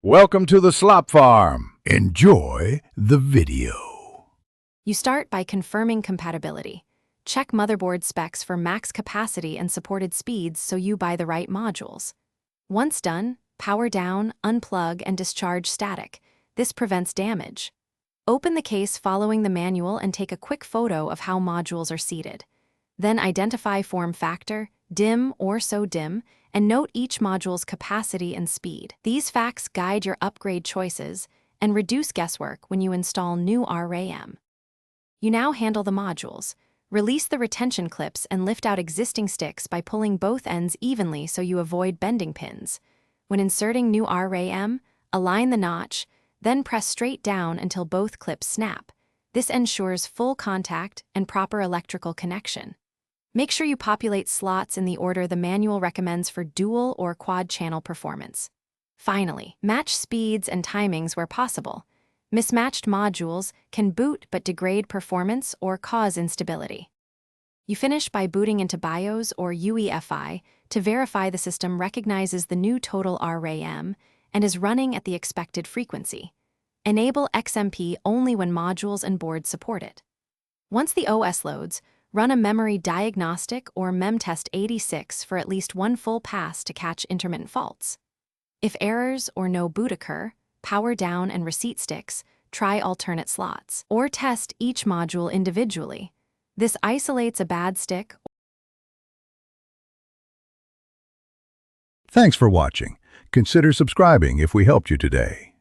Welcome to the Slop Farm. Enjoy the video. You start by confirming compatibility. Check motherboard specs for max capacity and supported speeds so you buy the right modules. Once done, power down, unplug, and discharge static. This prevents damage. Open the case following the manual and take a quick photo of how modules are seated. Then identify form factor, dim or so dim, and note each module's capacity and speed. These facts guide your upgrade choices and reduce guesswork when you install new RAM. You now handle the modules. Release the retention clips and lift out existing sticks by pulling both ends evenly so you avoid bending pins. When inserting new RAM, align the notch, then press straight down until both clips snap. This ensures full contact and proper electrical connection. Make sure you populate slots in the order the manual recommends for dual or quad-channel performance. Finally, match speeds and timings where possible. Mismatched modules can boot but degrade performance or cause instability. You finish by booting into BIOS or UEFI to verify the system recognizes the new total RAM and is running at the expected frequency. Enable XMP only when modules and boards support it. Once the OS loads, run a memory diagnostic or memtest 86 for at least one full pass to catch intermittent faults. If errors or no boot occur, power down and reset sticks, try alternate slots, or test each module individually. This isolates a bad stick. Thanks for watching. Consider subscribing if we helped you today.